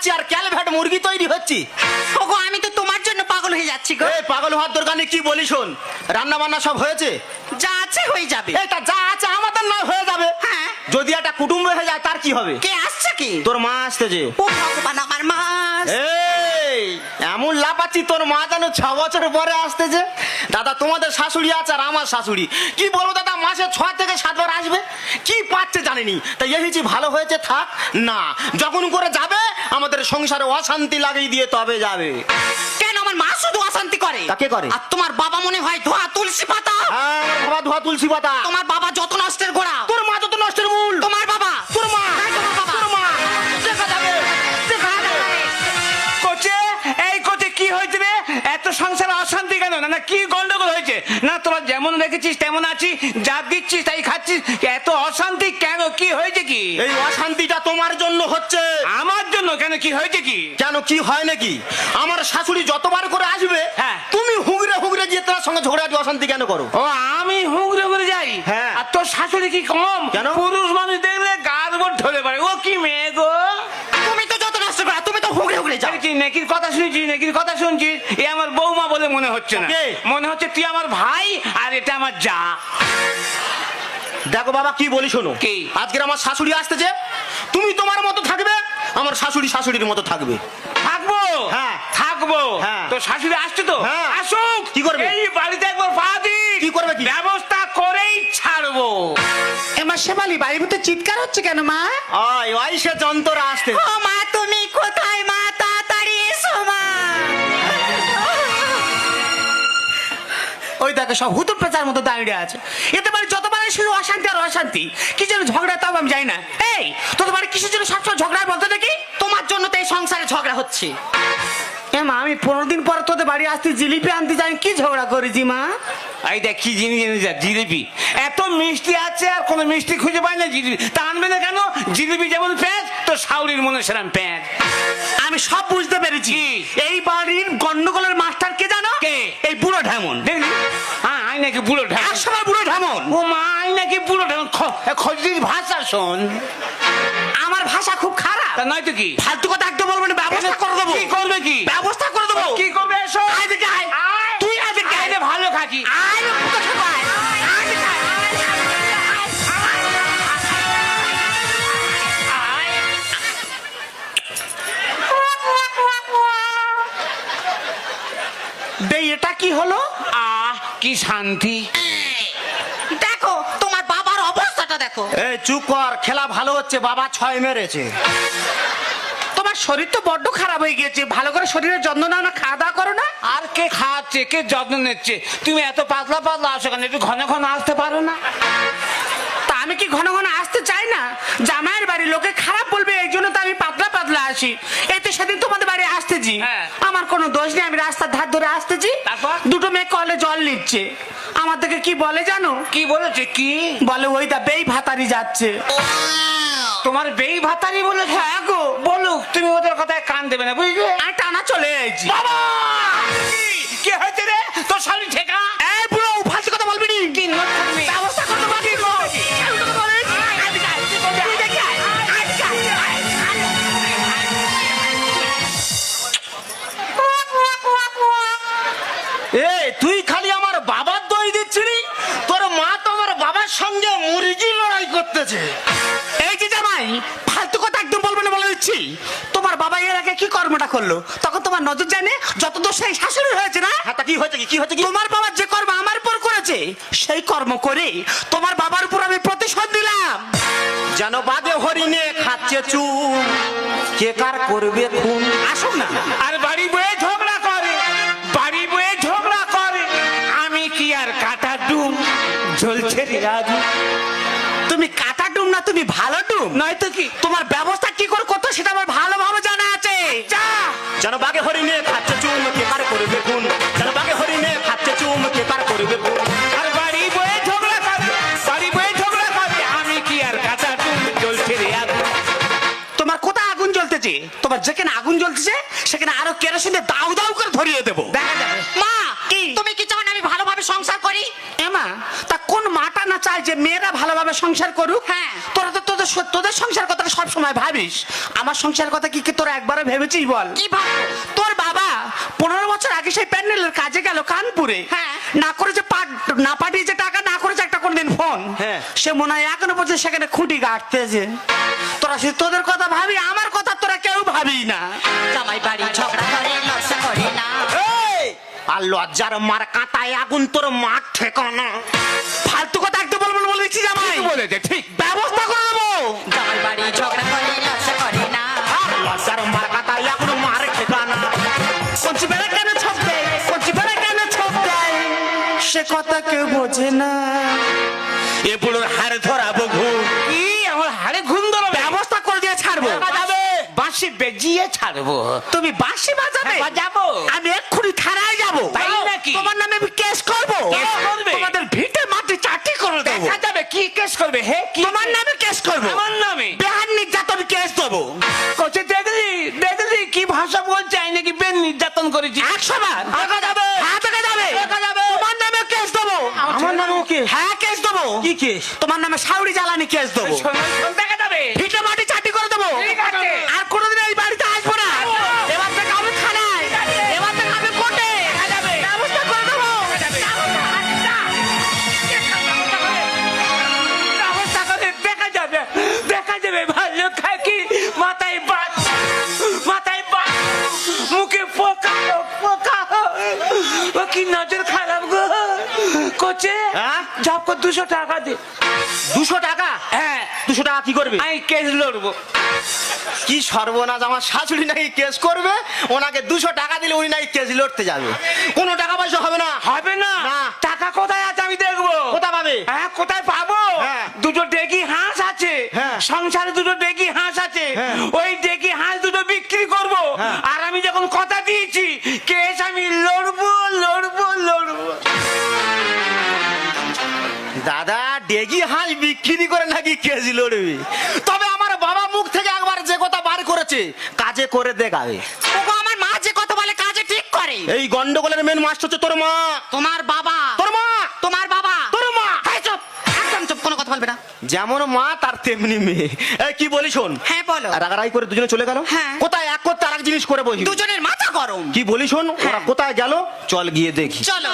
খাচ্ছি আর ক্যালভেট মুরগি তৈরি হচ্ছি। ওগো আমি তো তোমার জন্য পাগল হয়ে যাচ্ছি গো। এই পাগল হওয়ার দরকার নেই, কি বলি শোন, রান্না বান্না সব হয়েছে? যা আছে হয়ে যাবে। এটা যা আছে আমাদের নয় হয়ে যাবে। হ্যাঁ। যদি একটা কুটুম্ব হয়ে যায় তার কি হবে? কে আসছে কি? তোর মা আসতেছে। ও ভগবান আমার মাস। এই এমন লাপাচ্ছি, তোর মা যেন 6 বছর পরে আসতেছে। দাদা তোমাদের শাশুড়ি আছে আর আমার শাশুড়ি, কি বলবো দাদা, মাসে 6 থেকে 7 বার আসবে, কি পাচ্ছে জানিনি। তাই এসেছি, ভালো হয়েছে থাক না, যখন করে যাবে আমাদের সংসারে অশান্তি লাগিয়ে দিয়ে তবে যাবে। কেন আমার মা শুধু অশান্তি করে? তা কে করে? আর তোমার বাবা মনে হয় ধোয়া তুলসী পাতা। হ্যাঁ, আমার বাবা ধোয়া তুলসী পাতা। তোমার বাবা যত নষ্টের গোড়া। তোর মা যত নষ্টের মূল। তোমার বাবা। তোর মা। হ্যাঁ, তোমার বাবা। তোর মা। দেখা যাবে, দেখা যাবে। কোচে, এই কোচে কি হয়েছে রে? এত সংসারে অশান্তি কেন? না কি গন্ডগোল হয়েছে? না তোরা যেমন রেখেছিস তেমন আছিস, যা দিচ্ছিস তাই খাচ্ছিস, এত অশান্তি কেন? কি হয়েছে কি? এই অশান্তিটা তোমার জন্য হচ্ছে। আমার জন্য কেন? কি হয়েছে কি? কেন, কি হয় নাকি? আমার শাশুড়ি যতবার করে আসবে, হ্যাঁ। তুমি হুগরে হুগরে গিয়ে তার সঙ্গে ঝগড়াঝাটি অশান্তি কেন করো? ও আমি হুগরে হুগরে যাই? হ্যাঁ। আর তোর শাশুড়ি কি কম? কেন? পুরুষ মানুষ দেখলে গার উপর ঢলে পড়ে। ও কি মেয়ে গো! তুমি তো যত নষ্ট করা, তুমি তো হুগড়ে হুগড়ে যাও। দেখছি নেকির কথা শুনছি, নেকির কথা শুনছিস। এ আমার বৌমা বলে মনে হচ্ছে না, কে? মনে হচ্ছে তুই আমার ভাই আর এটা আমার যা। দেখো বাবা, কি বলি শোনো, কি? আজকের আমার শাশুড়ি আসতেছে, তুমি তোমার মতো থাকবে, আমার শাশুড়ি শাশুড়ির মতো থাকবে। থাকবো? হ্যাঁ। থাকবো। হ্যাঁ। তো শাশুড়ি আসছে তো? হ্যাঁ। আসুক। কি করবে? এই বাড়িতে একবার পা দিক। কি করবে কি? ব্যবস্থা করেই ছাড়বো। এমা শেফালি, বাড়ির ভিতরে চিৎকার হচ্ছে কেন মা? ওই সে যন্ত্ররা আসতে। ও মা, তুমি কোথায় মা? তাড়াতাড়ি এসো মা। ওই দেখো সব হুতুর পেঁচার মতো দাঁড়িয়ে আছে। এতে বাড়ি যতবার শুধু অশান্তি আর অশান্তি, কি যেন ঝগড়া, তাও আমি যাই না। এই তোদের বাড়ি কিসের জন্য সবসময় ঝগড়া বলতে দেখি? তোমার জন্য তো এই সংসারে ঝগড়া হচ্ছে। মা, আমি 15 দিন পরে তোদের বাড়ি আসতে জিলিপি আনতে যাই, কি ঝগড়া করেছি মা? এই দেখ কি জিনিস এনেছে, জিলিপি। এত মিষ্টি আছে আর কোনো মিষ্টি খুঁজে পাই না। জিলিপি তা আনবে না কেন? জিলিপি যেমন প্যাঁচ, তো শাউরির মনে সেরাম প্যাঁচ। আমি সব বুঝতে পেরেছি। কি? এই বাড়ির গন্ডগোলের মাস্টার কে জানো? কে? এই বুড়ো ঢেমন। দেখলি? হ্যাঁ, আই নাকি বুড়ো ঢাক। একসময় বুড়ো ঢেমন। ও মা, আই নাকি বুড়ো ঢাক। খোঁজলির ভাষা শোন। আমার ভাষা খুব খারাপ। তা নয় তো কি? ফালতু কথা একদম বলবো না, ব্যবস্থা করে দেবো। কি করবে কি? ব্যবস্থা করে দেবো। কি করবে এসো? আয় দেখে আয়। আয়। তুই আয় দেখে আয়। আইলে ভালো খাকি। আয় রে পুতো ছোট আয়। আয় দেখে আয়। বেই, এটা কি হলো? আহ কি শান্তি। দেখো তোমার বাবার অবস্থাটা দেখো। এই চুপ কর, খেলা ভালো হচ্ছে, বাবা 6 মেরেছে। তোমার শরীর তো বড্ড খারাপ হয়ে গেছে, ভালো করে শরীরের যত্ন নাও না, খাওয়া দাওয়া করো না। আর কে খাওয়াচ্ছে, কে যত্ন নিচ্ছে? তুমি এত পাতলা পাতলা আসো কেন? একটু ঘন ঘন আসতে পারো না? তা আমি কি ঘন ঘন আসতে চাই না? জামাইয়ের বাড়ি লোকে খারাপ বলবে, এই জন্য তো আমি পাতলা পাতলা আসি। এই তো সেদিন তোমাদের বাড়ি আসতেছি, হ্যাঁ। আমার কোনো দোষ নেই, আমি রাস্তার ধার ধরে আসতেছি, তারপর? দুটো মেয়ে কলে জল নিচ্ছে, আমার থেকে কি বলে জানো? কি বলেছে? কি বলে ওই দা বেই ভাতারি যাচ্ছে। তোমার বেই ভাতারি বলেছে? হ্যাঁ গো। বলুক, তুমি ওদের কথায় কান দেবে না, বুঝলে? আমি টানা চলে এসেছি। বাবা! কি হয়েছে রে? তোর শালি ঠেকা? এই বুড়ো, ফালতু কথা বলবি নি। কি নোট থাকবি? ব্যবস্থা করতে পারবি গো। তুই দেখে আয়। এই তুই খালি আমার বাবার দই দিচ্ছিলি, তোর মা তো আমার বাবার সঙ্গে মুরগি লড়াই করতেছে। এই যে জামাই, ফালতু কথা একদম বলবে না বলে দিচ্ছি। তোমার বাবা এর আগে কি কর্মটা করলো, তখন তোমার নজর জানে যত দোষ সেই শাশুড়ি হয়েছে না? হ্যাঁ, তা কি হয়েছে কি? কি হয়েছে কি? তোমার বাবা যে কর্ম আমার উপর করেছে, সেই কর্ম করে তোমার বাবার উপর আমি প্রতিশোধ দিলাম। যেন বাদে হরিণে খাচ্ছে চুপ, কে কার করবে খুন। আসুন না। আর বাড়ি বয়ে ঝগড়া করে, বাড়ি বয়ে ঝগড়া করে। আমি কি আর কাটা ডুম ঝলছে রে রাজু? তুমি কাটা ডুম না, তুমি ভালো ডুম। নয়তো কি? তোমার ব্যবস্থা কি করে করতে সেটা আমার ভালোভাবে জানা আছে। যা। যেন বাগে হরিণে খাচ্ছে চুম, কে কার করবে খুন। যেন বাগে হরিণে খাচ্ছে চুম, কে কার করবে খুন। আর বাড়ি বয়ে ঝগড়া করে, বাড়ি বয়ে ঝগড়া করে। আমি কি আর কাটা ডুম ঝলছে রে রাজু? তোমার কোথায় আগুন জ্বলতেছে? তোমার যেখানে আগুন জ্বলতেছে সেখানে আরো কেরোসিনে দাউ দাউ করে ধরিয়ে দেবো। দেখা যাবে। মা, কি তুমি কি চাও না আমি ভালোভাবে সংসার করি? এমা, তা কোন মাটা না চাই যে মেয়েরা ভালোভাবে সংসার করুক। হ্যাঁ। তোরা তো তোদের সংসার কথা সব সময় ভাবিস, আমার সংসার কথা কি কি তোরা একবারও ভেবেছিস বল? কি ভাববো? তোর বাবা 15 বছর আগে সেই প্যান্ডেলের কাজে গেল কানপুরে, হ্যাঁ। না করেছে না পাঠিয়েছে টাকা, না করেছে একটা কোনদিন ফোন। হ্যাঁ। সে মনে হয় এখনো পর্যন্ত সেখানে খুঁটি গাঁটতেছে। তোরা শুধু তোদের কথা ভাবি, আমার কথা তোরা কেউ ভাবি না। জামাই বাড়ি ঝগড়া করে লজ্জা করে না। এই, আর লজ্জার মার কাঁটায় আগুন তোর মাঠ ঠেকানা। ফালতু কথা একদম বলে দিচ্ছি জামাই, ঠিক বলেছে, ঠিক। ব্যবস্থা করে দেবো। জামাই বাড়ি ঝগড়া করে লজ্জা করে না। আর লজ্জার মার কাঁটায় আগুন মার ঠেকানা। কচি বেড়া কেন ছোপ দেয়, কচি বেড়া কেন ছোপ দেয়, সে কথা কেউ বোঝে না। এ বুড়োর হাড় ধরাবো ঘুম। কি আমার হাড়ে ঘুম ধরবে? ব্যবস্থা করে দিয়ে ছাড়বো। বাঁশি বেজিয়ে ছাড়বো। তুমি বাঁশি বাজাবে? হ্যাঁ, বাজাবো। আমি এক্ষুনি থানায় যাবো। তাই নাকি? তোমার নামে আমি কেস করবো। কেস করবে? তোমাদের ভিটে মাটি চাটি করে দেবো। দেখা যাবে কি কেস করবে। হে কি? তোমার নামে কেস করবো। আমার নামে? বেহার নির্যাতন কেস দেবো। কোচে দেখলি কি ভাষা বলছে, আমি নাকি বেন নির্যাতন করেছি। 100 বার। দেখা যাবে। হ্যাঁ, দেখা যাবে। দেখা যাবে। তোমার নামে কেস দেবো। আমার নামেও কেস? হ্যাঁ, কেস দেবো। কি কেস? তোমার নামে সাউরি জ্বালানি কেস দেবো। দেখা যাবে। ভিটে মাটি চাটি করে দেবো। ঠিক আছে। আর কোনোদিন এই বাড়িতে আসবো না। এবার থেকে আমি থানায়, এবার থেকে আমি কোর্টে। দেখা যাবে। ব্যবস্থা করে দেবো। ব্যবস্থা করে দেখা যাবে। দেখা যাবে। ভালো খাকি মাথায় বাজ, মাথায় বাজ, মুখে পোকা, পোকা। ও কি নজর খারাপ গো। কোচে হ্যাঁ? জব কর 200 টাকা দে। 200 টাকা? হ্যাঁ, 200 টাকা কি করবে? আমি কেস লড়বো। কি সর্বনাশ, আমার শাশুড়ি নাকি কেস করবে, ওনাকে 200 টাকা দিলে উনি নাকি কেস লড়তে যাবে। কোনো টাকা পয়সা হবে না। হবে না? না। টাকা কোথায় আছে আমি দেখবো। কোথায় পাবে? হ্যাঁ, কোথায় পাবো? হ্যাঁ। দুটো ডেকি হাঁস আছে। হ্যাঁ। সংসারে দুটো ডেকি হাঁস আছে। হ্যাঁ। ওই ডেকি হাঁস দুটো বিক্রি করব। হ্যাঁ। আর আমি যখন কথা দিয়েছি কেস আমি লড়বো, লড়বো, লড়বো। দাদা ডেগি হাঁস বিক্রি করে নাকি কেস লড়বে? তবে আমার বাবা মুখ থেকে একবার যে কথা বার করেছে, কাজে করে দেখাবে। ওগো, আমার মা যে কথা বলে কাজে ঠিক করে। এই গন্ডগোলের মেন মাস্টার হচ্ছে তোর মা। তোমার বাবা, তোর মা, তোমার বাবা, তোর মা। এই চুপ, একদম চুপ, কোনো কথা বলবে না। যেমন মা তার তেমনি মেয়ে। এই কি বলি শোন। হ্যাঁ, বলো। রাগারাই করে দুজনে চলে গেল। হ্যাঁ। কোথায় এক করতে আর এক জিনিস করে বসি। দুজনের মাথা গরম। কি বলি শোন, ওরা হ্যাঁ। কোথায় গেল চল গিয়ে দেখি। চলো।